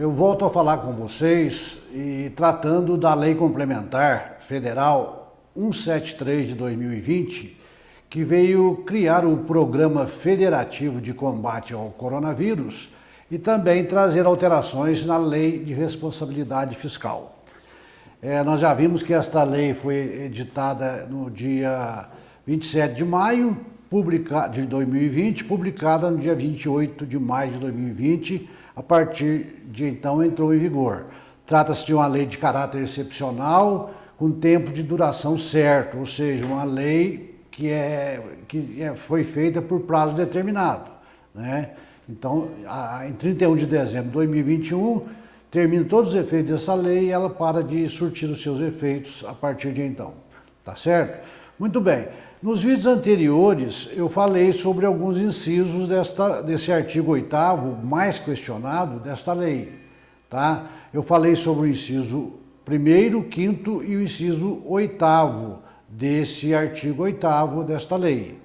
Eu volto a falar com vocês e tratando da Lei Complementar Federal 173 de 2020, que veio criar o Programa Federativo de Combate ao Coronavírus e também trazer alterações na Lei de Responsabilidade Fiscal. Nós já vimos que esta lei foi editada no dia 27 de maio de 2020, publicada no dia 28 de maio de 2020, a partir de então entrou em vigor. Trata-se de uma lei de caráter excepcional, com tempo de duração certo, ou seja, uma lei que foi feita por prazo determinado, né? Então, em 31 de dezembro de 2021, termina todos os efeitos dessa lei e ela para de surtir os seus efeitos a partir de então, tá certo? Muito bem. Nos vídeos anteriores, eu falei sobre alguns incisos desse artigo 8º, mais questionado, desta lei, tá? Eu falei sobre o inciso 1º, 5º e o inciso 8º desse artigo 8º desta lei.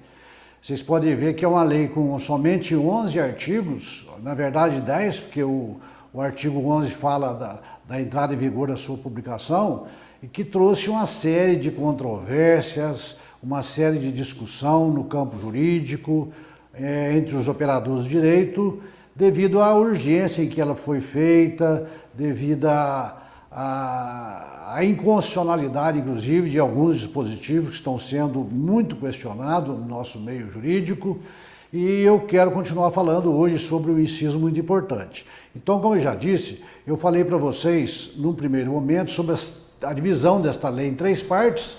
Vocês podem ver que é uma lei com somente 11 artigos, na verdade 10, porque o artigo 11 fala da entrada em vigor da sua publicação, e que trouxe uma série de controvérsias, uma série de discussão no campo jurídico, entre os operadores de direito, devido à urgência em que ela foi feita, devido à inconstitucionalidade, inclusive, de alguns dispositivos que estão sendo muito questionados no nosso meio jurídico, e eu quero continuar falando hoje sobre um inciso muito importante. Então, como eu já disse, eu falei para vocês, num primeiro momento, sobre a divisão desta lei em 3 partes.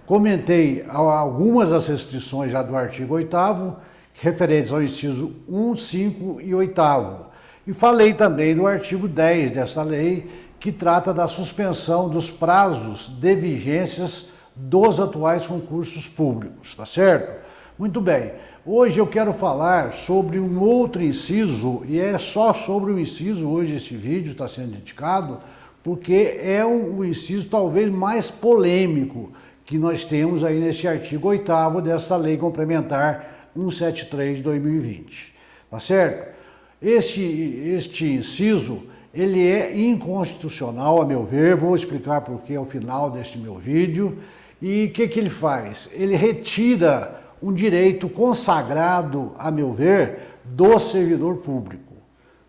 Comentei algumas das restrições já do artigo 8º, referentes ao inciso 1, 5 e 8º. E falei também do artigo 10 desta lei, que trata da suspensão dos prazos de vigências dos atuais concursos públicos, tá certo? Muito bem. Hoje eu quero falar sobre um outro inciso, e é só sobre o inciso hoje esse vídeo está sendo dedicado, porque é um inciso talvez mais polêmico que nós temos aí nesse artigo 8º desta Lei Complementar 173 de 2020, tá certo? Este inciso, ele é inconstitucional, a meu ver, vou explicar por que ao final deste meu vídeo. E o que ele faz? Ele retira um direito consagrado, a meu ver, do servidor público,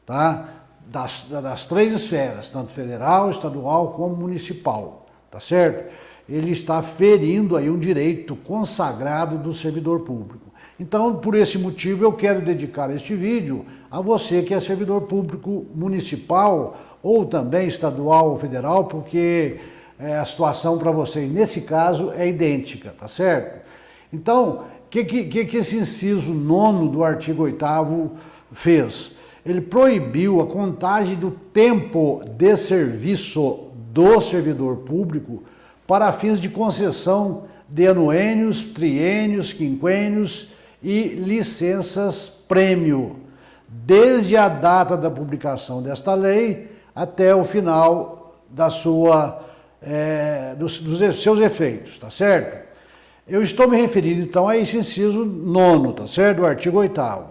tá? Das 3 esferas, tanto federal, estadual como municipal, tá certo? Ele está ferindo aí um direito consagrado do servidor público. Então, por esse motivo, eu quero dedicar este vídeo a você que é servidor público municipal ou também estadual ou federal, porque a situação para vocês, nesse caso, é idêntica, tá certo? Então, o que esse inciso 9º do artigo 8º fez? Ele proibiu a contagem do tempo de serviço do servidor público para fins de concessão de anuênios, triênios, quinquênios e licenças-prêmio, desde a data da publicação desta lei até o final dos seus efeitos, tá certo? Eu estou me referindo, então, a esse inciso 9º, tá certo? Do artigo 8º.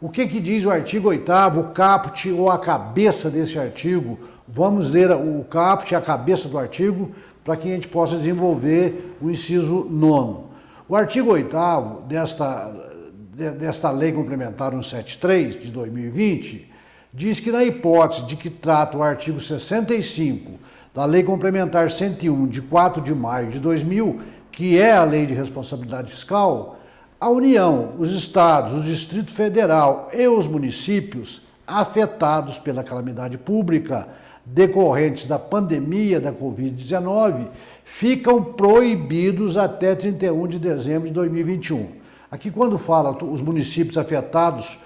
O que diz o artigo 8º, o caput ou a cabeça desse artigo? Vamos ler o caput, a cabeça do artigo, para que a gente possa desenvolver o inciso 9º. O artigo 8º desta Lei Complementar 173 de 2020 diz que, na hipótese de que trata o artigo 65 da Lei Complementar 101 de 4 de maio de 2000, que é a Lei de Responsabilidade Fiscal, a União, os estados, o Distrito Federal e os municípios afetados pela calamidade pública decorrentes da pandemia da Covid-19 ficam proibidos até 31 de dezembro de 2021. Aqui, quando fala os municípios afetados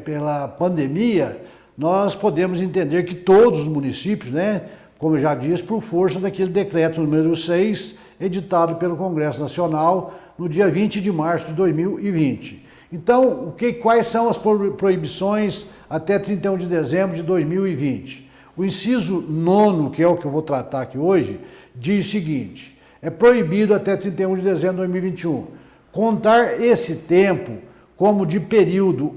pela pandemia, nós podemos entender que todos os municípios, né, como eu já disse, por força daquele decreto número 6, editado pelo Congresso Nacional no dia 20 de março de 2020. Então, quais são as proibições até 31 de dezembro de 2020? O inciso 9º, que é o que eu vou tratar aqui hoje, diz o seguinte: é proibido até 31 de dezembro de 2021 contar esse tempo como de período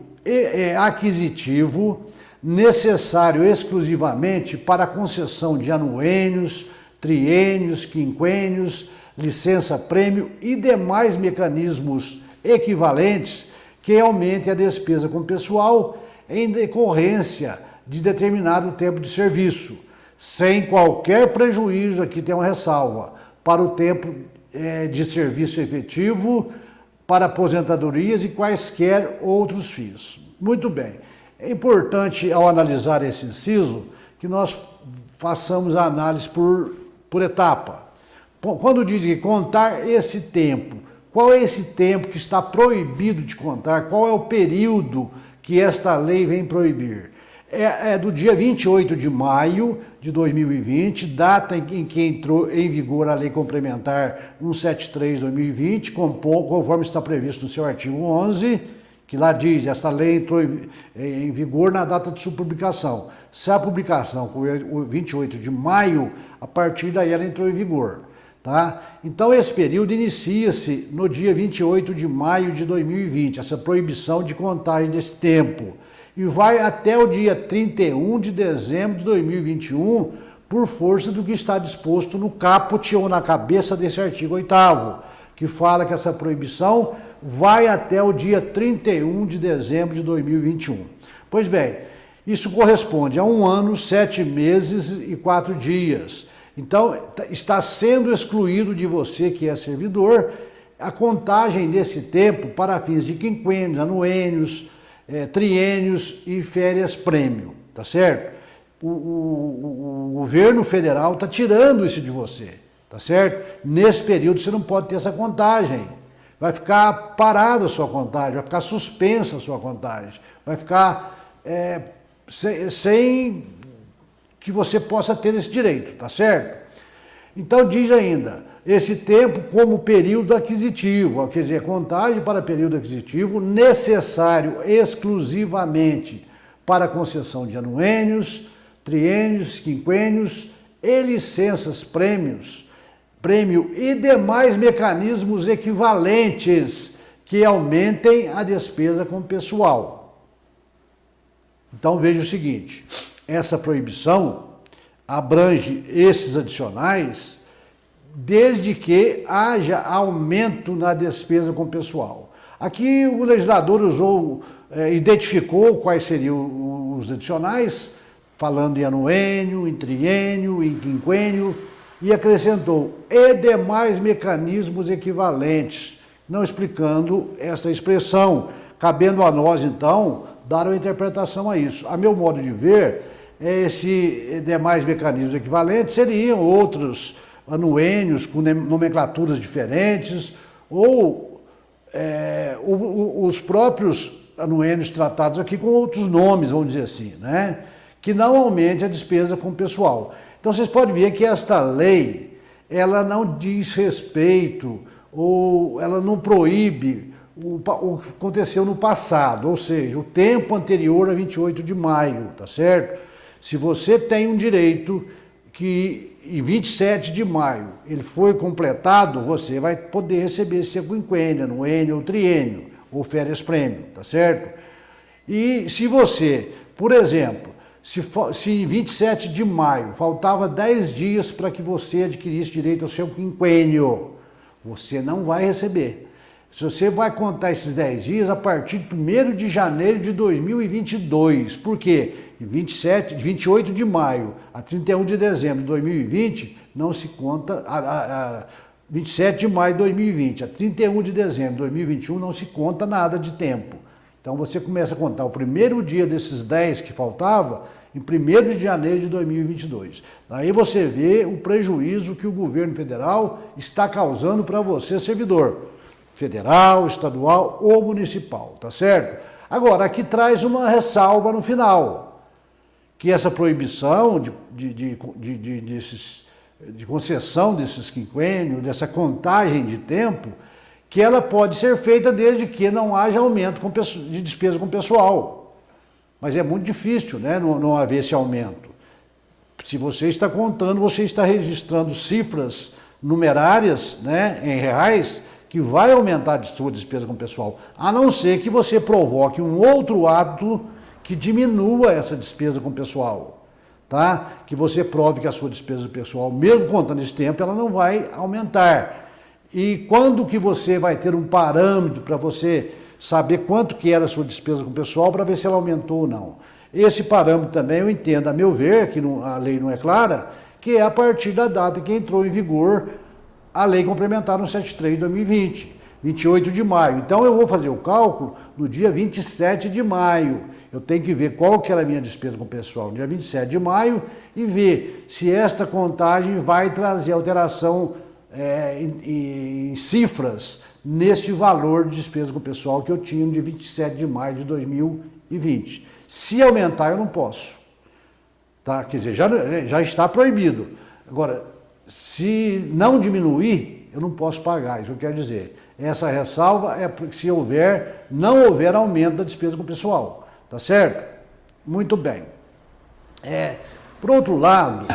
aquisitivo necessário exclusivamente para a concessão de anuênios, triênios, quinquênios, licença-prêmio e demais mecanismos equivalentes que aumentem a despesa com pessoal em decorrência de determinado tempo de serviço, sem qualquer prejuízo, aqui tem uma ressalva, para o tempo de serviço efetivo, para aposentadorias e quaisquer outros fins. Muito bem. É importante, ao analisar esse inciso, que nós façamos a análise por etapa. Quando diz que contar esse tempo, qual é esse tempo que está proibido de contar? Qual é o período que esta lei vem proibir? É do dia 28 de maio de 2020, data em que entrou em vigor a Lei Complementar 173/2020, conforme está previsto no seu artigo 11, que lá diz, esta lei entrou em vigor na data de sua publicação. Se a publicação foi o 28 de maio, a partir daí ela entrou em vigor. Tá? Então esse período inicia-se no dia 28 de maio de 2020, essa proibição de contagem desse tempo. E vai até o dia 31 de dezembro de 2021, por força do que está disposto no caput ou na cabeça desse artigo 8º, que fala que essa proibição vai até o dia 31 de dezembro de 2021. Pois bem, isso corresponde a 1 ano, 7 meses e 4 dias. Então, está sendo excluído de você, que é servidor, a contagem desse tempo para fins de quinquênios, anuênios, triênios e férias-prêmio, tá certo? O governo federal está tirando isso de você, tá certo? Nesse período você não pode ter essa contagem. Vai ficar parada a sua contagem, vai ficar suspensa a sua contagem, vai ficar sem que você possa ter esse direito, tá certo? Então diz ainda, esse tempo como período aquisitivo, quer dizer, contagem para período aquisitivo necessário exclusivamente para a concessão de anuênios, triênios, quinquênios e licenças prêmio e demais mecanismos equivalentes que aumentem a despesa com pessoal. Então veja o seguinte, essa proibição abrange esses adicionais desde que haja aumento na despesa com pessoal. Aqui o legislador identificou quais seriam os adicionais, falando em anuênio, em triênio, em quinquênio, e acrescentou, e demais mecanismos equivalentes, não explicando essa expressão, cabendo a nós, então, dar uma interpretação a isso. A meu modo de ver, esses demais mecanismos equivalentes seriam outros anuênios com nomenclaturas diferentes, ou os próprios anuênios tratados aqui com outros nomes, vamos dizer assim, né? Que não aumente a despesa com o pessoal. Então vocês podem ver que esta lei, ela não diz respeito, ou ela não proíbe o que aconteceu no passado, ou seja, o tempo anterior a 28 de maio, tá certo? Se você tem um direito que em 27 de maio ele foi completado, você vai poder receber seu quinquênio, anuênio ou triênio, ou férias-prêmio, tá certo? E se você, por exemplo, se em 27 de maio faltava 10 dias para que você adquirisse direito ao seu quinquênio, você não vai receber. Se você vai contar esses 10 dias a partir de 1º de janeiro de 2022. Por quê? De 28 de maio a 31 de dezembro de 2020, não se conta, 27 de maio de 2020 a 31 de dezembro de 2021, não se conta nada de tempo. Então você começa a contar o primeiro dia desses 10 que faltava em 1º de janeiro de 2022. Daí você vê o prejuízo que o governo federal está causando para você, servidor federal, estadual ou municipal, tá certo? Agora, aqui traz uma ressalva no final, que essa proibição de concessão desses quinquênios, dessa contagem de tempo, que ela pode ser feita desde que não haja aumento de despesa com pessoal. Mas é muito difícil, né, não haver esse aumento. Se você está contando, você está registrando cifras numerárias, né, em reais, que vai aumentar a sua despesa com pessoal, a não ser que você provoque um outro ato que diminua essa despesa com o pessoal, tá? Que você prove que a sua despesa pessoal, mesmo contando esse tempo, ela não vai aumentar. E quando que você vai ter um parâmetro para você saber quanto que era a sua despesa com o pessoal para ver se ela aumentou ou não? Esse parâmetro também eu entendo, a meu ver, que a lei não é clara, que é a partir da data que entrou em vigor a Lei Complementar 173 de 2020, 28 de maio. Então eu vou fazer o cálculo no dia 27 de maio. Eu tenho que ver qual que era a minha despesa com o pessoal no dia 27 de maio e ver se esta contagem vai trazer alteração em cifras neste valor de despesa com o pessoal que eu tinha no dia 27 de maio de 2020. Se aumentar, eu não posso. Tá? Quer dizer, já está proibido. Agora, se não diminuir, eu não posso pagar, isso eu quero dizer. Essa ressalva é porque se não houver aumento da despesa com o pessoal. Tá certo? Muito bem. Por outro lado,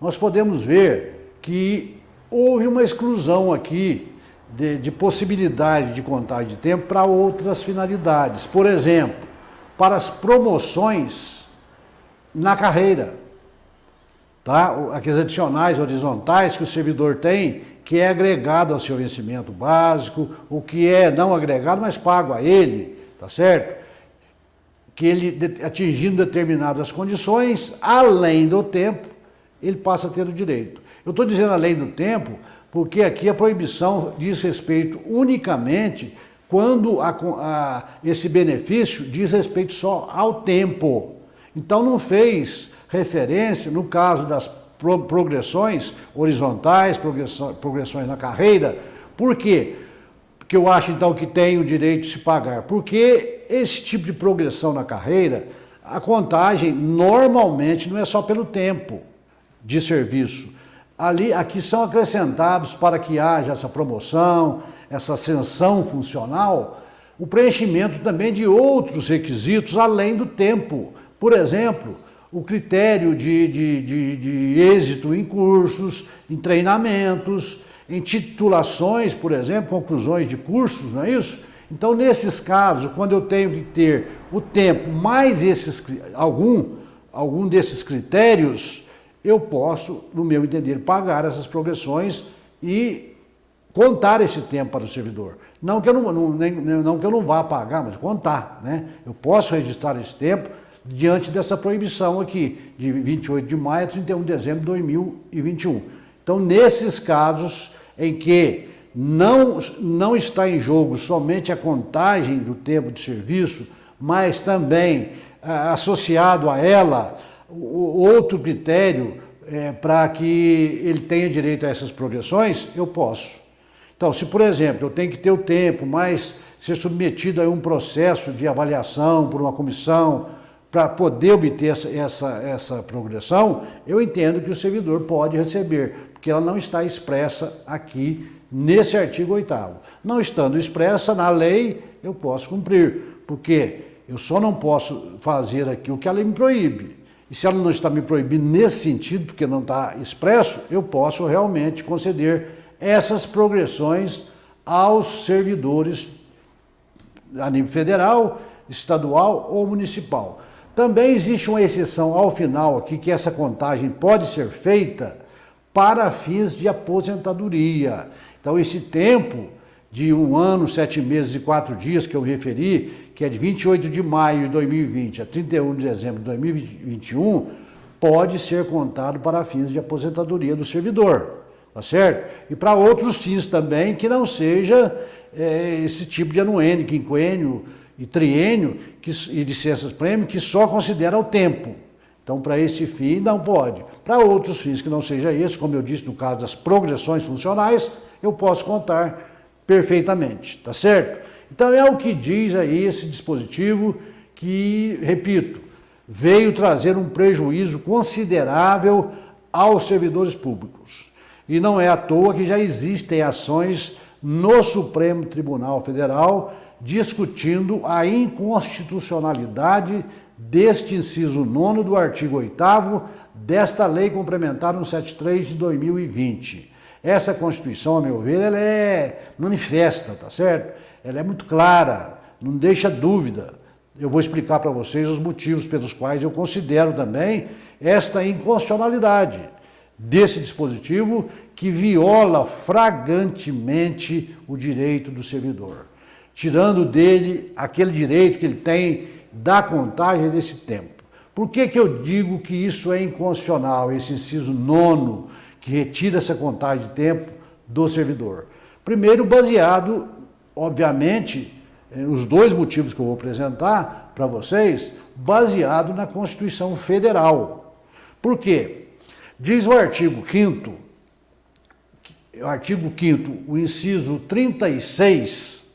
nós podemos ver que houve uma exclusão aqui de possibilidade de contagem de tempo para outras finalidades. Por exemplo, para as promoções na carreira, tá? Aqueles adicionais horizontais que o servidor tem, que é agregado ao seu vencimento básico, o que é não agregado, mas pago a ele, tá certo? Que ele, atingindo determinadas condições, além do tempo, ele passa a ter o direito. Eu estou dizendo além do tempo, porque aqui a proibição diz respeito unicamente quando esse benefício diz respeito só ao tempo. Então não fez referência, no caso das progressões horizontais, progressões na carreira. Por quê? Porque eu acho então que tem o direito de se pagar. Porque esse tipo de progressão na carreira, a contagem normalmente não é só pelo tempo de serviço. Aqui são acrescentados para que haja essa promoção, essa ascensão funcional, o preenchimento também de outros requisitos além do tempo. Por exemplo, o critério de êxito em cursos, em treinamentos, em titulações, por exemplo, conclusões de cursos, não é isso? Então, nesses casos, quando eu tenho que ter o tempo mais algum desses critérios, eu posso, no meu entender, pagar essas progressões e contar esse tempo para o servidor. Não que eu não vá pagar, mas contar, né? Eu posso registrar esse tempo diante dessa proibição aqui, de 28 de maio a 31 de dezembro de 2021. Então, nesses casos em que não está em jogo somente a contagem do tempo de serviço, mas também associado a ela outro critério para que ele tenha direito a essas progressões, eu posso. Então, se por exemplo, eu tenho que ter o tempo, mas ser submetido a um processo de avaliação por uma comissão para poder obter essa progressão, eu entendo que o servidor pode receber, porque ela não está expressa aqui nesse artigo 8º. Não estando expressa na lei, eu posso cumprir, porque eu só não posso fazer aqui o que a lei me proíbe. E se ela não está me proibindo nesse sentido, porque não está expresso, eu posso realmente conceder essas progressões aos servidores a nível federal, estadual ou municipal. Também existe uma exceção ao final aqui, que essa contagem pode ser feita para fins de aposentadoria. Então, esse tempo de 1 ano, 7 meses e 4 dias que eu referi, que é de 28 de maio de 2020 a 31 de dezembro de 2021, pode ser contado para fins de aposentadoria do servidor, tá certo? E para outros fins também, que não seja esse tipo de anuênio, quinquênio e triênio e licenças-prêmio, que só considera o tempo. Então, para esse fim, não pode. Para outros fins que não seja esse, como eu disse no caso das progressões funcionais, eu posso contar perfeitamente, tá certo? Então, é o que diz aí esse dispositivo que, repito, veio trazer um prejuízo considerável aos servidores públicos. E não é à toa que já existem ações no Supremo Tribunal Federal discutindo a inconstitucionalidade deste inciso 9º do artigo 8º desta Lei Complementar 173 de 2020. Essa Constituição, a meu ver, ela é manifesta, tá certo? Ela é muito clara, não deixa dúvida. Eu vou explicar para vocês os motivos pelos quais eu considero também esta inconstitucionalidade desse dispositivo que viola flagrantemente o direito do servidor, tirando dele aquele direito que ele tem da contagem desse tempo. Por que eu digo que isso é inconstitucional, esse inciso 9º, que retira essa contagem de tempo do servidor? Primeiro, baseado, obviamente, os dois motivos que eu vou apresentar para vocês, baseado na Constituição Federal. Por quê? Diz o artigo 5º, o inciso 36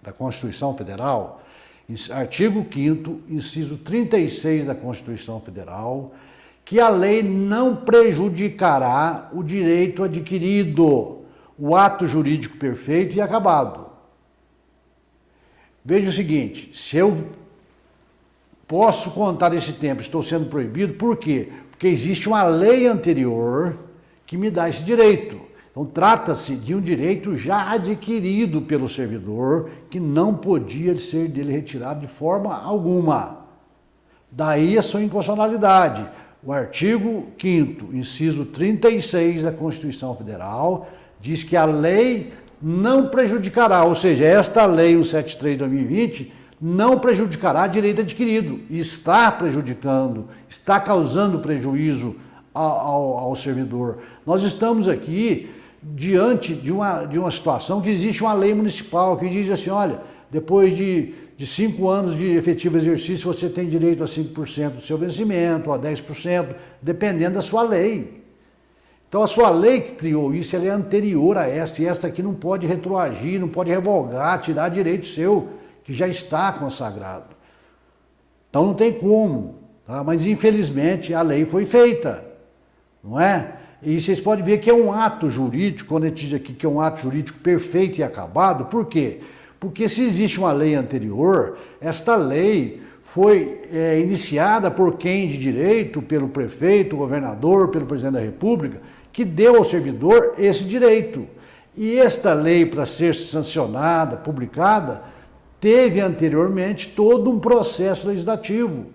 da Constituição Federal, artigo 5º, inciso 36 da Constituição Federal, que a lei não prejudicará o direito adquirido, o ato jurídico perfeito e acabado. Veja o seguinte, se eu posso contar esse tempo, estou sendo proibido, por quê? Porque existe uma lei anterior que me dá esse direito. Então, trata-se de um direito já adquirido pelo servidor, que não podia ser dele retirado de forma alguma. Daí a sua inconstitucionalidade. O artigo 5º, inciso 36 da Constituição Federal, diz que a lei não prejudicará, ou seja, esta lei 173 de 2020 não prejudicará direito adquirido, está prejudicando, está causando prejuízo ao servidor. Nós estamos aqui diante de uma situação que existe uma lei municipal que diz assim, olha, depois de 5 anos de efetivo exercício, você tem direito a 5% do seu vencimento, a 10%, dependendo da sua lei. Então a sua lei que criou isso, ela é anterior a esta, e esta aqui não pode retroagir, não pode revogar, tirar direito seu, que já está consagrado. Então não tem como, tá? Mas infelizmente a lei foi feita, não é? E vocês podem ver que é um ato jurídico, quando a gente diz aqui que é um ato jurídico perfeito e acabado, por quê? Porque se existe uma lei anterior, esta lei foi iniciada por quem de direito, pelo prefeito, governador, pelo presidente da República, que deu ao servidor esse direito. E esta lei, para ser sancionada, publicada, teve anteriormente todo um processo legislativo.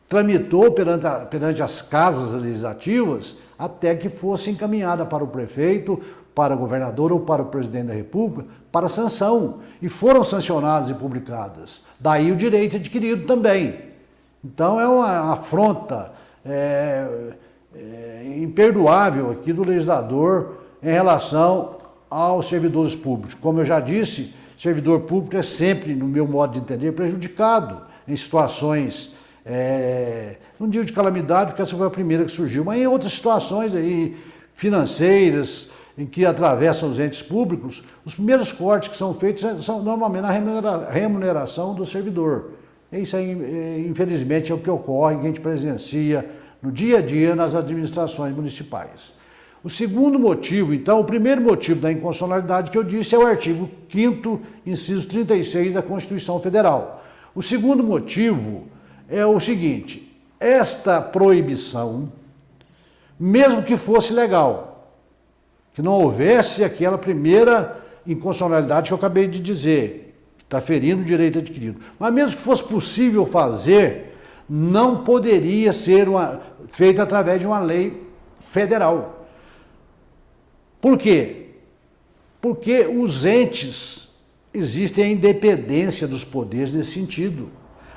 Tramitou perante as casas legislativas até que fosse encaminhada para o prefeito, para o governador ou para o presidente da República, para sanção. E foram sancionadas e publicadas. Daí o direito adquirido também. Então é uma afronta imperdoável aqui do legislador em relação aos servidores públicos. Como eu já disse, servidor público é sempre, no meu modo de entender, prejudicado em situações, não digo de calamidade, porque essa foi a primeira que surgiu, mas em outras situações aí, financeiras, em que atravessam os entes públicos, os primeiros cortes que são feitos são normalmente na remuneração do servidor. Isso aí, infelizmente, é o que ocorre, que a gente presencia no dia a dia nas administrações municipais. O segundo motivo, então, o primeiro motivo da inconstitucionalidade que eu disse é o artigo 5º, inciso 36 da Constituição Federal. O segundo motivo é o seguinte, esta proibição, mesmo que fosse legal, que não houvesse aquela primeira inconstitucionalidade que eu acabei de dizer, que está ferindo o direito adquirido, mas mesmo que fosse possível fazer, não poderia ser feita através de uma lei federal. Por quê? Porque os entes, existem a independência dos poderes nesse sentido.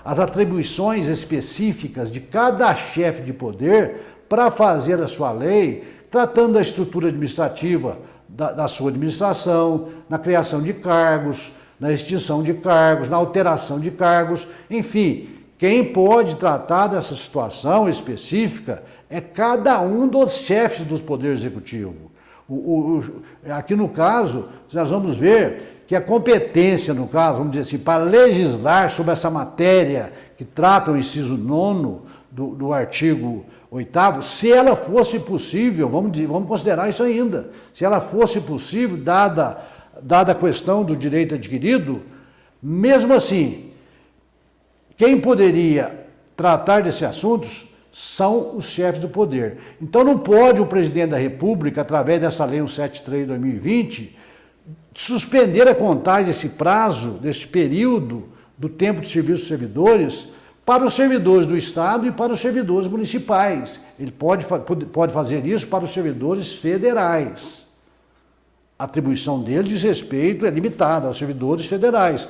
As atribuições específicas de cada chefe de poder para fazer a sua lei, tratando da estrutura administrativa da sua administração, na criação de cargos, na extinção de cargos, na alteração de cargos, enfim, quem pode tratar dessa situação específica é cada um dos chefes dos poderes executivos. Aqui no caso, nós vamos ver que a competência, no caso, vamos dizer assim, para legislar sobre essa matéria que trata o inciso 9º do artigo 8º, se ela fosse possível, vamos considerar isso ainda, se ela fosse possível, dada a questão do direito adquirido, mesmo assim, quem poderia tratar desses assuntos são os chefes do poder. Então não pode o presidente da República, através dessa lei 173 de 2020, suspender a contagem desse prazo, desse período do tempo de serviço dos servidores para os servidores do Estado e para os servidores municipais. Ele pode fazer isso para os servidores federais. A atribuição dele diz respeito, é limitada aos servidores federais.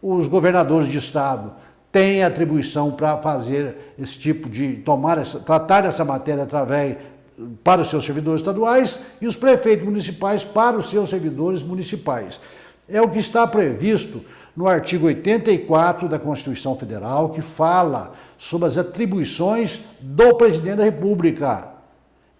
Os governadores de Estado têm atribuição para fazer esse tipo de, tratar essa matéria para os seus servidores estaduais e os prefeitos municipais para os seus servidores municipais. É o que está previsto no artigo 84 da Constituição Federal, que fala sobre as atribuições do presidente da República.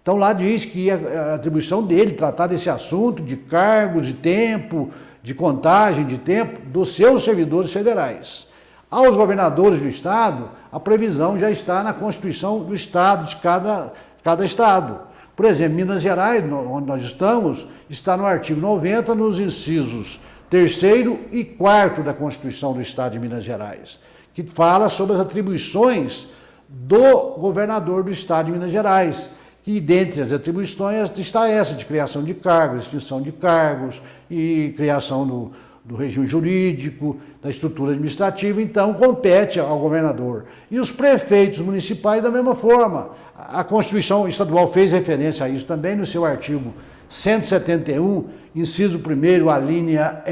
Então lá diz que a atribuição dele tratar desse assunto de cargos, de tempo, de contagem de tempo dos seus servidores federais. Aos governadores do Estado, a previsão já está na Constituição do Estado, de cada Estado. Por exemplo, Minas Gerais, onde nós estamos, está no artigo 90, nos incisos 3º e 4º da Constituição do Estado de Minas Gerais, que fala sobre as atribuições do governador do Estado de Minas Gerais, que dentre as atribuições está essa de criação de cargos, extinção de cargos e criação do regime jurídico, da estrutura administrativa, então compete ao governador. E os prefeitos municipais da mesma forma. A Constituição Estadual fez referência a isso também no seu artigo 171, inciso 1º, a linha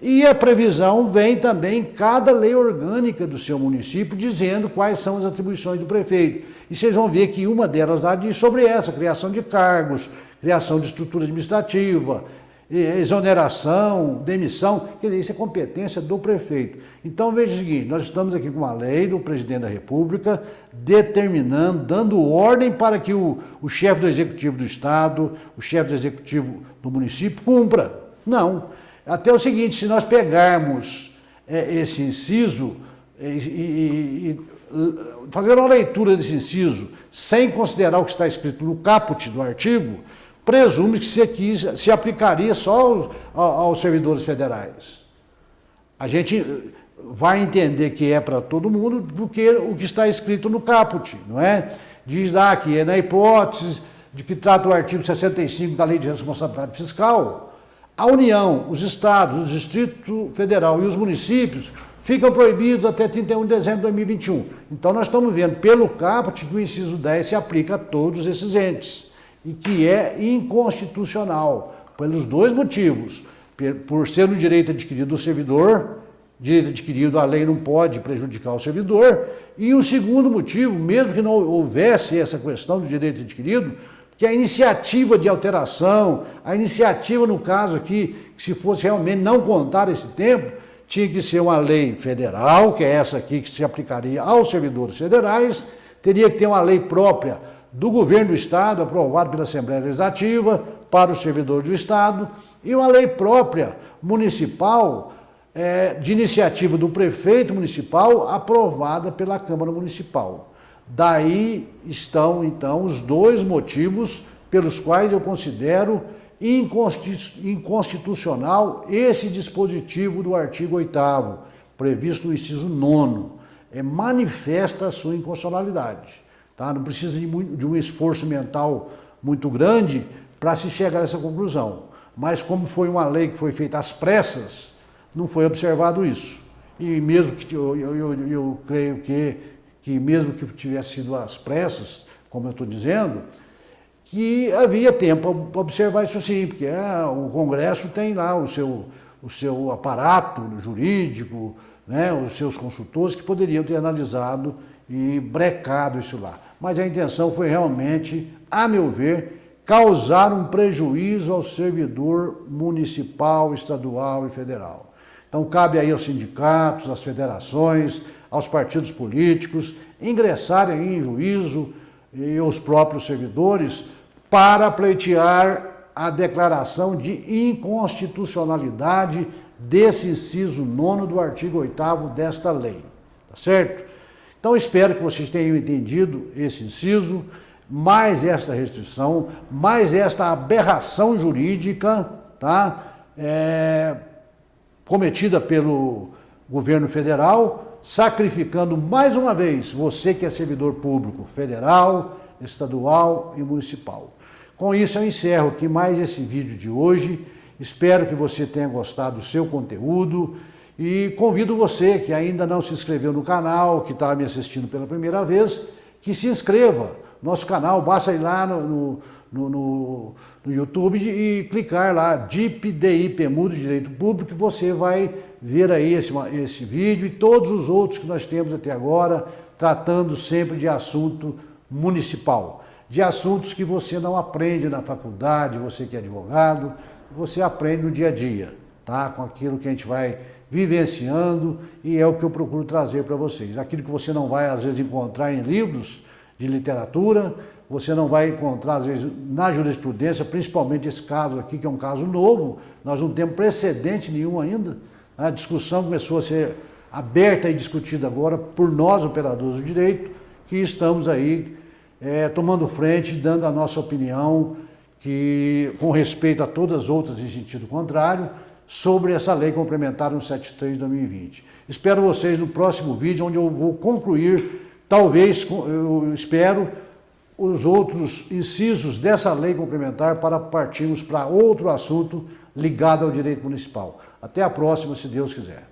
E a previsão vem também em cada lei orgânica do seu município, dizendo quais são as atribuições do prefeito. E vocês vão ver que uma delas lá diz sobre essa, criação de cargos, criação de estrutura administrativa, exoneração, demissão, quer dizer, isso é competência do prefeito. Então veja o seguinte, nós estamos aqui com uma lei do presidente da República determinando, dando ordem para que o chefe do executivo do Estado, o chefe do executivo do município cumpra. Não. Até o seguinte, se nós pegarmos esse inciso e fazer uma leitura desse inciso sem considerar o que está escrito no caput do artigo, presume que isso aqui se aplicaria só aos servidores federais. A gente vai entender que é para todo mundo, porque o que está escrito no caput, não é? Diz lá que é na hipótese de que trata o artigo 65 da Lei de Responsabilidade Fiscal, a União, os estados, o Distrito Federal e os municípios ficam proibidos até 31 de dezembro de 2021. Então nós estamos vendo pelo caput que o inciso 10 se aplica a todos esses entes, e que é inconstitucional, pelos dois motivos. Por ser um direito adquirido do servidor, direito adquirido, a lei não pode prejudicar o servidor, e o segundo motivo, mesmo que não houvesse essa questão do direito adquirido, que a iniciativa de alteração, a iniciativa no caso aqui, que se fosse realmente não contar esse tempo, tinha que ser uma lei federal, que é essa aqui que se aplicaria aos servidores federais, teria que ter uma lei própria do governo do Estado, aprovado pela Assembleia Legislativa, para os servidores do Estado, e uma lei própria municipal, de iniciativa do prefeito municipal, aprovada pela Câmara Municipal. Daí estão, então, os dois motivos pelos quais eu considero inconstitucional esse dispositivo do artigo 8º, previsto no inciso 9º. Manifesta a sua inconstitucionalidade. Tá? Não precisa de um esforço mental muito grande para se chegar a essa conclusão. Mas como foi uma lei que foi feita às pressas, não foi observado isso. E mesmo que eu creio que mesmo que tivesse sido às pressas, como eu estou dizendo, que havia tempo para observar isso sim, porque o Congresso tem lá o seu aparato jurídico, né, os seus consultores que poderiam ter analisado e brecado isso lá. Mas a intenção foi realmente, a meu ver, causar um prejuízo ao servidor municipal, estadual e federal. Então cabe aí aos sindicatos, às federações, aos partidos políticos, ingressarem em juízo e os próprios servidores para pleitear a declaração de inconstitucionalidade desse inciso 9º do artigo 8º desta lei, tá certo? Então espero que vocês tenham entendido esse inciso, mais essa restrição, mais esta aberração jurídica, tá? Cometida pelo governo federal, sacrificando mais uma vez você que é servidor público federal, estadual e municipal. Com isso eu encerro aqui mais esse vídeo de hoje. Espero que você tenha gostado do seu conteúdo E convido você que ainda não se inscreveu no canal, que está me assistindo pela primeira vez, que se inscreva no nosso canal. Basta ir lá no YouTube e clicar lá, DIP Mundo de Direito Público, que você vai ver aí esse vídeo e todos os outros que nós temos até agora, tratando sempre de assunto municipal, de assuntos que você não aprende na faculdade, você que é advogado, você aprende no dia a dia, tá? Com aquilo que a gente vai vivenciando, e é o que eu procuro trazer para vocês. Aquilo que você não vai, às vezes, encontrar em livros de literatura, você não vai encontrar, às vezes, na jurisprudência, principalmente esse caso aqui, que é um caso novo, nós não temos precedente nenhum ainda. A discussão começou a ser aberta e discutida agora por nós, operadores do direito, que estamos aí tomando frente, dando a nossa opinião, que, com respeito a todas as outras em sentido contrário, sobre essa lei complementar 173 de 2020. Espero vocês no próximo vídeo, onde eu vou concluir, talvez, eu espero, os outros incisos dessa lei complementar para partirmos para outro assunto ligado ao direito municipal. Até a próxima, se Deus quiser.